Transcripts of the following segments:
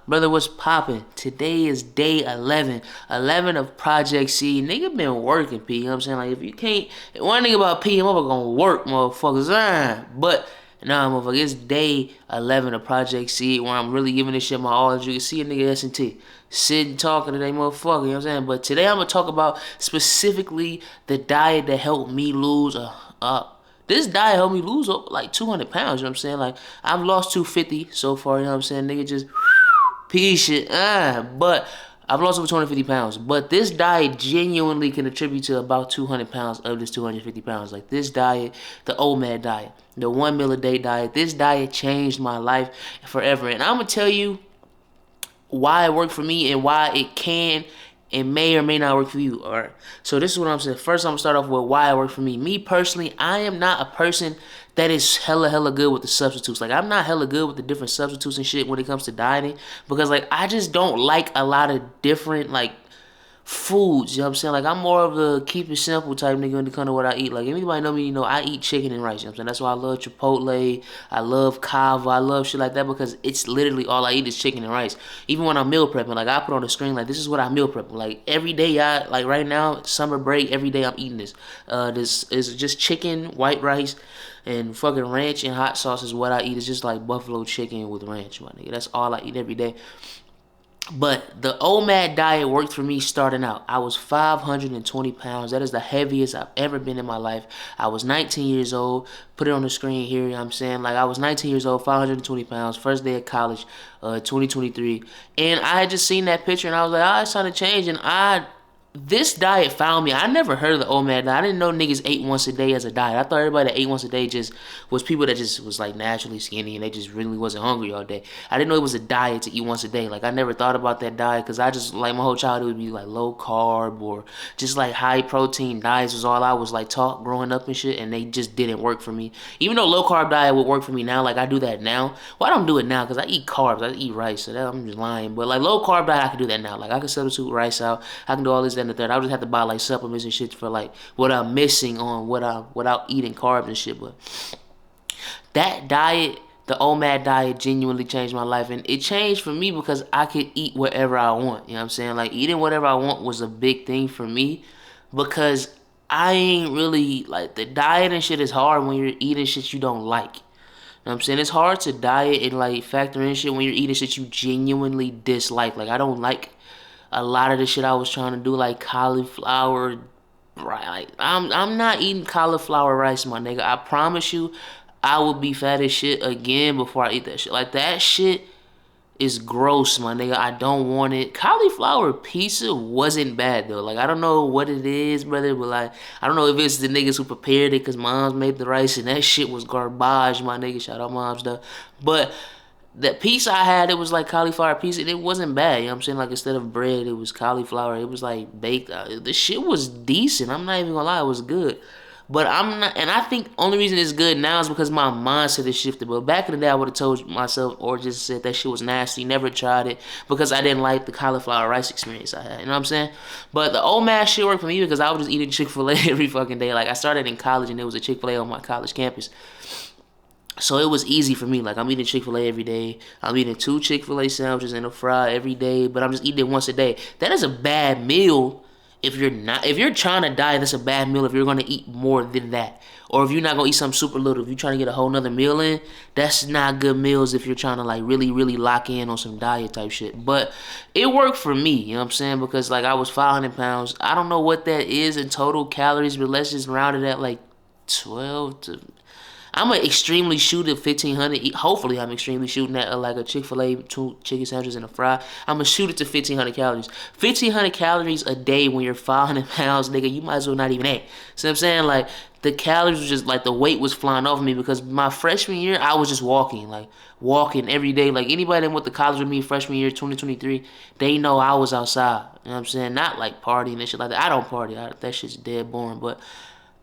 Brother, what's popping? Today is day 11. 11 of Project C. Nigga been working, P. You know what I'm saying? Like, if you can't... One thing about P, motherfucker gonna work, motherfuckers. But, nah, motherfucker, it's day 11 of Project C, where I'm really giving this shit my all. As you can see, a nigga S&T sitting talking to that motherfucker, you know what I'm saying? But today I'm gonna talk about specifically the diet that helped me lose this diet helped me lose like 200 pounds, you know what I'm saying? Like, I've lost 250 so far, you know what I'm saying? Nigga just pea shit, but I've lost over 250 pounds. But this diet genuinely can attribute to about 200 pounds of this 250 pounds. Like, this diet, the OMAD diet, the 1 meal a day diet, this diet changed my life forever. And I'm gonna tell you why it worked for me and why it can and may or may not work for you. All right. So this is what I'm saying. First, I'm gonna start off with why it worked for me. Me personally, I am not a person that is hella good with the substitutes. Like, I'm not hella good with the different substitutes and shit when it comes to dieting, because like I just don't like a lot of different like foods, you know what I'm saying? Like, I'm more of a keep it simple type nigga when it comes to what I eat. Like, anybody know me, you know I eat chicken and rice, you know what I'm saying? That's why I love Chipotle, I love Kava, I love shit like that, because it's literally all I eat is chicken and rice. Even when I'm meal prepping, like, I put on the screen, like, this is what I meal prep. Like, every day, like, right now, summer break, every day I'm eating this. This is just chicken, white rice, and fucking ranch and hot sauce is what I eat. It's just like buffalo chicken with ranch, my nigga. That's all I eat every day. But the OMAD diet worked for me starting out. I was 520 pounds. That is the heaviest I've ever been in my life. I was 19 years old. Put it on the screen here, you know what I'm saying? Like, I was 19 years old, 520 pounds, first day of college, 2023. And I had just seen that picture, and I was like, it's time to change. And this diet found me. I never heard of the OMAD diet. I didn't know niggas ate once a day as a diet. I thought everybody that ate once a day just was people that just was like naturally skinny and they just really wasn't hungry all day. I didn't know it was a diet to eat once a day. Like, I never thought about that diet, because I just, like, my whole childhood would be like low carb or just like high protein diets was all I was like taught growing up and shit, and they just didn't work for me. Even though low carb diet would work for me now, like I do that now. Well, I don't do it now because I eat carbs. I eat rice, so that, I'm just lying. But like low carb diet, I can do that now. Like, I can substitute rice out. I can do all this, that, and the third. I would just have to buy like supplements and shit for like what I'm missing on without eating carbs and shit. But that diet, the OMAD diet, genuinely changed my life. And it changed for me because I could eat whatever I want. You know what I'm saying? Like, eating whatever I want was a big thing for me, because I ain't really, like, the diet and shit is hard when you're eating shit you don't like. You know what I'm saying? It's hard to diet and like factor in shit when you're eating shit you genuinely dislike. Like, I don't like a lot of the shit I was trying to do, like cauliflower, right? Like, I'm not eating cauliflower rice, my nigga. I promise you, I will be fat as shit again before I eat that shit. Like, that shit is gross, my nigga. I don't want it. Cauliflower pizza wasn't bad though. Like, I don't know what it is, brother, but like, I don't know if it's the niggas who prepared it, because moms made the rice and that shit was garbage, my nigga. Shout out moms though. But that pizza I had, it was like cauliflower pizza, and it wasn't bad, you know what I'm saying? Like, instead of bread, it was cauliflower. It was like baked. The shit was decent. I'm not even gonna lie, it was good. But I'm not, and I think only reason it's good now is because my mindset has shifted. But back in the day, I would have told myself or just said that shit was nasty, never tried it, because I didn't like the cauliflower rice experience I had. You know what I'm saying? But the OMAD shit worked for me because I was just eating Chick-fil-A every fucking day. Like, I started in college and there was a Chick-fil-A on my college campus. So it was easy for me. Like, I'm eating Chick-fil-A every day. I'm eating 2 Chick-fil-A sandwiches and a fry every day, but I'm just eating it once a day. That is a bad meal if you're trying to diet. That's a bad meal if you're going to eat more than that. Or if you're not going to eat something super little. If you're trying to get a whole nother meal in, that's not good meals if you're trying to like really lock in on some diet type shit. But it worked for me, you know what I'm saying? Because like, I was 500 pounds. I don't know what that is in total calories, but let's just round it at like 12 to... I'm gonna extremely shoot at 1,500. Hopefully, I'm extremely shooting at like a Chick-fil-A, 2 chicken sandwiches and a fry. I'm gonna shoot it to 1,500 calories. 1,500 calories a day when you're 500 pounds, nigga. You might as well not even eat. See what I'm saying? Like, the calories was just like, the weight was flying off of me, because my freshman year I was just walking every day. Like, anybody that went to college with me freshman year 2023, they know I was outside. You know what I'm saying? Not like partying and shit like that. I don't party. That shit's dead boring, but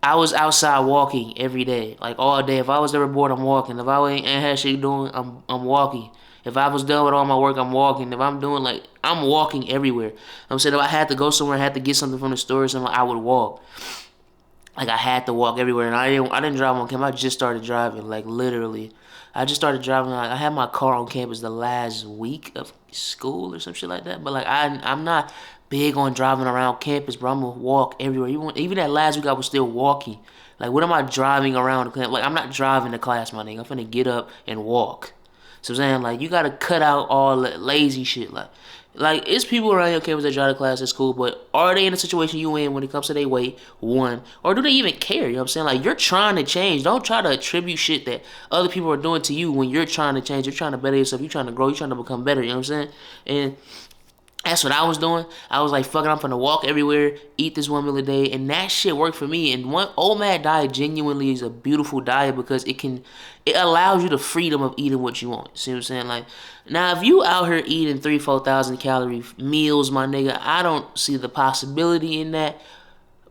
I was outside walking every day, like all day. If I was ever bored, I'm walking. If I ain't had shit doing, I'm walking. If I was done with all my work, I'm walking. If I'm doing like, I'm walking everywhere. I'm saying, if I had to go somewhere, I had to get something from the store or something, I would walk. like I had to walk everywhere, and I didn't drive on campus. I just started driving, like literally. I just started driving. Like, I had my car on campus the last week of school or some shit like that. But like I'm not big on driving around campus, bro. I'm gonna walk everywhere. Even that last week, I was still walking. Like, what am I driving around the campus? Like, I'm not driving to class, my nigga. I'm finna get up and walk. So I'm saying, like, you gotta cut out all that lazy shit. Like, it's people around your campus that drive to class at school, but are they in a situation you in when it comes to their weight? One. Or do they even care? You know what I'm saying? Like, you're trying to change. Don't try to attribute shit that other people are doing to you when you're trying to change. You're trying to better yourself. You're trying to grow. You're trying to become better. You know what I'm saying? And that's what I was doing. I was like, fuck it, I'm finna walk everywhere, eat this 1 meal a day, and that shit worked for me. And one OMAD diet genuinely is a beautiful diet because it allows you the freedom of eating what you want. See what I'm saying? Like, now if you out here eating 3,000-4,000 calorie meals, my nigga, I don't see the possibility in that.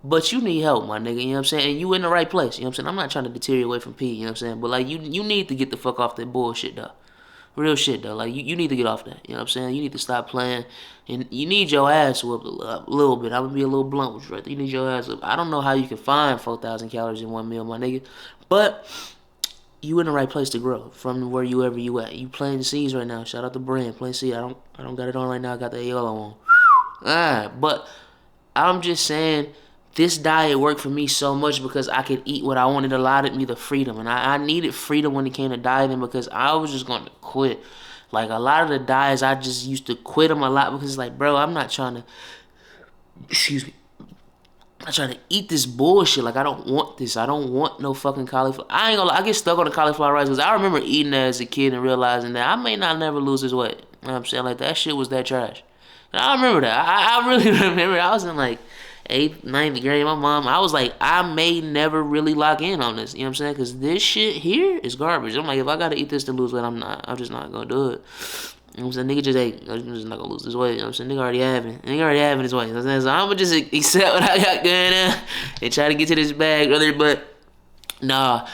But you need help, my nigga, you know what I'm saying? And you in the right place, you know what I'm saying? I'm not trying to deter you away from P, you know what I'm saying? But like, you need to get the fuck off that bullshit, though. Real shit though, like you need to get off that. You know what I'm saying? You need to stop playing, and you need your ass whooped a little bit. I'm gonna be a little blunt with you right there. You need your ass up. I don't know how you can find 4,000 calories in 1 meal, my nigga, but you in the right place to grow from wherever you at. You planting seeds right now. Shout out to Brand, planting seeds. I don't got it on right now. I got the yellow on. Alright, but I'm just saying this diet worked for me so much because I could eat what I wanted. It allowed me the freedom. And I needed freedom when it came to dieting because I was just going to quit. Like, a lot of the diets, I just used to quit them a lot because it's like, bro, I'm not trying to, excuse me, I'm not trying to eat this bullshit. Like, I don't want this. I don't want no fucking cauliflower. I ain't gonna lie, I get stuck on the cauliflower rice because I remember eating that as a kid and realizing that I may not never lose this weight. You know what I'm saying? Like, that shit was that trash. And I remember that. I really remember. I was in like 8th, 9th grade. My mom, I was like, I may never really lock in on this. You know what I'm saying? Because this shit here is garbage. I'm like, if I gotta eat this to lose weight, I'm just not gonna do it. You know what I'm saying? Nigga just ate. I'm just not gonna lose this weight. You know what I'm saying? Nigga already having. Nigga already having his weight. You know what I'm saying? So I'm gonna just accept what I got going on and try to get to this bag, brother. But nah,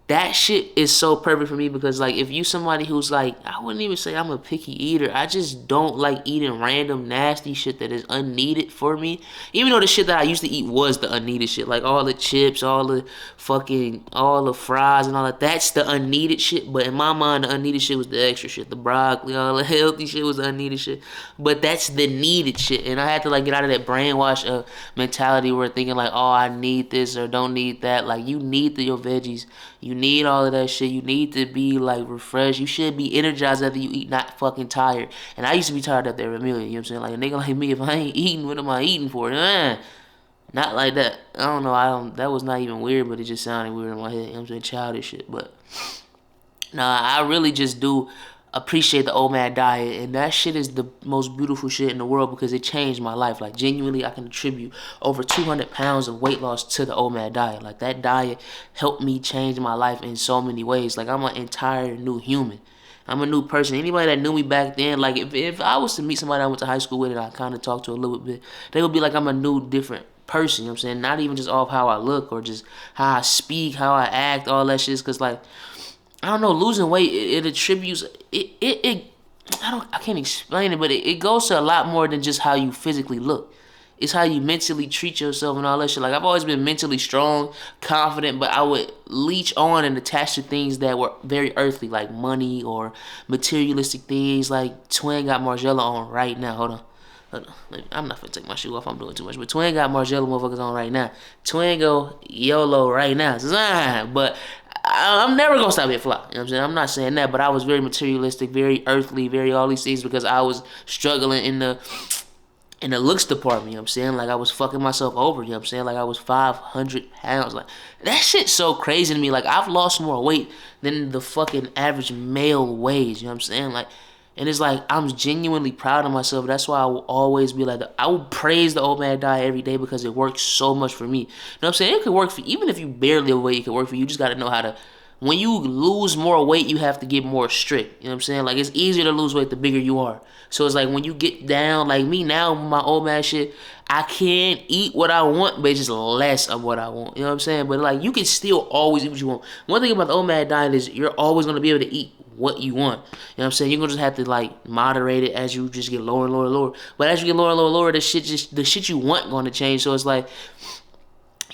that shit is so perfect for me because, like, if you somebody who's like, I wouldn't even say I'm a picky eater. I just don't like eating random nasty shit that is unneeded for me. Even though the shit that I used to eat was the unneeded shit, like all the chips, all the fries and all that. That's the unneeded shit. But in my mind, the unneeded shit was the extra shit, the broccoli, all the healthy shit was the unneeded shit. But that's the needed shit, and I had to like get out of that brainwash mentality where thinking like, oh, I need this or don't need that. Like, you need your veggies. You need all of that shit. You need to be like refreshed. You should be energized after you eat, not fucking tired. And I used to be tired after every meal. You know what I'm saying? Like, a nigga like me, if I ain't eating, what am I eating for? Not like that. I don't know. That was not even weird, but it just sounded weird in my head. You know what I'm saying? Childish shit. But nah, I really just do appreciate the OMAD diet, and that shit is the most beautiful shit in the world because it changed my life. Like, genuinely, I can attribute over 200 pounds of weight loss to the OMAD diet. Like, that diet helped me change my life in so many ways. Like, I'm an entire new human. I'm a new person. Anybody that knew me back then, like, if I was to meet somebody I went to high school with and I kind of talked to a little bit, they would be like, I'm a new, different person. You know what I'm saying? Not even just off how I look or just how I speak, how I act, all that shit. Because, like, I don't know, losing weight, it attributes, I can't explain it, but it goes to a lot more than just how you physically look. It's how you mentally treat yourself and all that shit. Like, I've always been mentally strong, confident, but I would leech on and attach to things that were very earthly, like money or materialistic things. Like, Twin got Margiela on right now. Hold on. I'm not finna take my shoe off. I'm doing too much. But Twin got Margiela motherfuckers on right now. Twin go YOLO right now. But I'm never gonna stop being fly. You know what I'm saying? I'm not saying that, but I was very materialistic, very earthly, very all these things because I was struggling in the looks department. You know what I'm saying? Like, I was fucking myself over. You know what I'm saying? Like, I was 500 pounds. Like, that shit's so crazy to me. Like, I've lost more weight than the fucking average male weighs. You know what I'm saying? Like, and it's like, I'm genuinely proud of myself. That's why I will always be like, I will praise the OMAD diet every day because it works so much for me. You know what I'm saying? It could work for, even if you barely overweight, it could work for you. You just got to know how to, when you lose more weight, you have to get more strict. You know what I'm saying? Like, it's easier to lose weight the bigger you are. So it's like, when you get down, like me now, with my OMAD shit, I can't eat what I want, but it's just less of what I want. You know what I'm saying? But like, you can still always eat what you want. One thing about the OMAD diet is you're always going to be able to eat what you want. You know what I'm saying? You're gonna just have to like moderate it as you just get lower and lower and lower. But as you get lower and lower and lower, the shit you want gonna change. So it's like,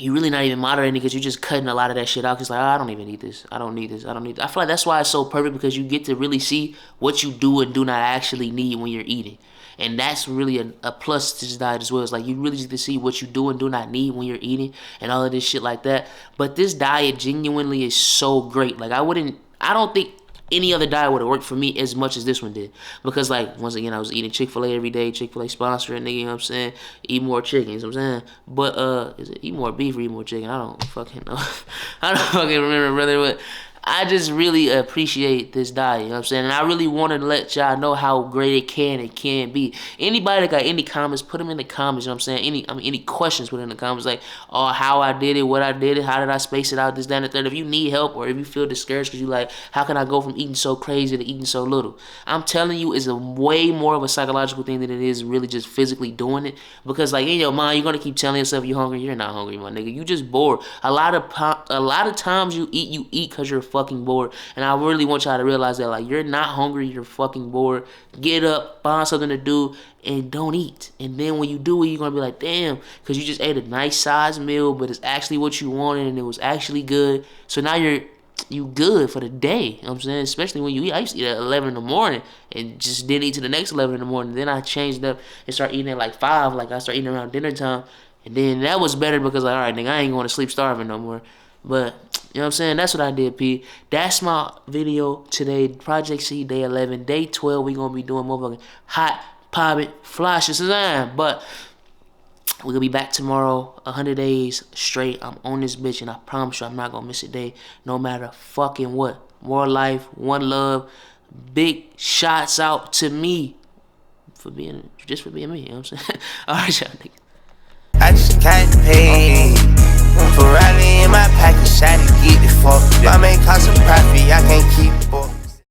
you really not even moderating because you're just cutting a lot of that shit out. Cause like, oh, I don't even need this. I don't need this. I don't need this. I feel like that's why it's so perfect, because you get to really see what you do and do not actually need when you're eating. And that's really a plus to this diet as well. It's like you really get to see what you do and do not need when you're eating and all of this shit like that. But this diet genuinely is so great. Like I don't think any other diet would have worked for me as much as this one did. Because, like, once again, I was eating Chick-fil-A every day. Chick-fil-A sponsoring, nigga, you know what I'm saying? Eat more chicken, you know what I'm saying? But, is it eat more beef or eat more chicken? I don't fucking know. I don't fucking remember, brother. But I just really appreciate this diet, you know what I'm saying? And I really want to let y'all know how great it can be. Anybody that got any comments, put them in the comments, you know what I'm saying? Any questions, put it in the comments, like, oh, how I did it, what I did it, how did I space it out, this, that, and the third. If you need help, or if you feel discouraged because you like, how can I go from eating so crazy to eating so little? I'm telling you, it's a way more of a psychological thing than it is really just physically doing it. Because, like, in your mind, you're going to keep telling yourself you're hungry. You're not hungry, my nigga. You just bored. A lot of times you eat because you're fucking bored. And I really want y'all to realize that, like, you're not hungry, you're fucking bored. Get up, find something to do, and don't eat. And then when you do it, you're gonna be like, damn, because you just ate a nice sized meal, but it's actually what you wanted and it was actually good. So now you good for the day, you know what I'm saying? Especially when you eat. I used to eat at 11 in the morning and just didn't eat to the next 11 in the morning. Then I changed up and started eating at like 5. Like, I started eating around dinner time. And then that was better because, like, all right, nigga, I ain't going to sleep starving no more. But, you know what I'm saying? That's what I did, P. That's my video today. Project C, day 11. Day 12, we going to be doing motherfucking hot, popping, flashes. But we're going to be back tomorrow, 100 days straight. I'm on this bitch, and I promise you I'm not going to miss a day, no matter fucking what. More life, one love. Big shots out to me for being me, you know what I'm saying? All right, y'all niggas. I just got paid. Ferrari in my pocket, shot to get the fuck. My main cause of profit, I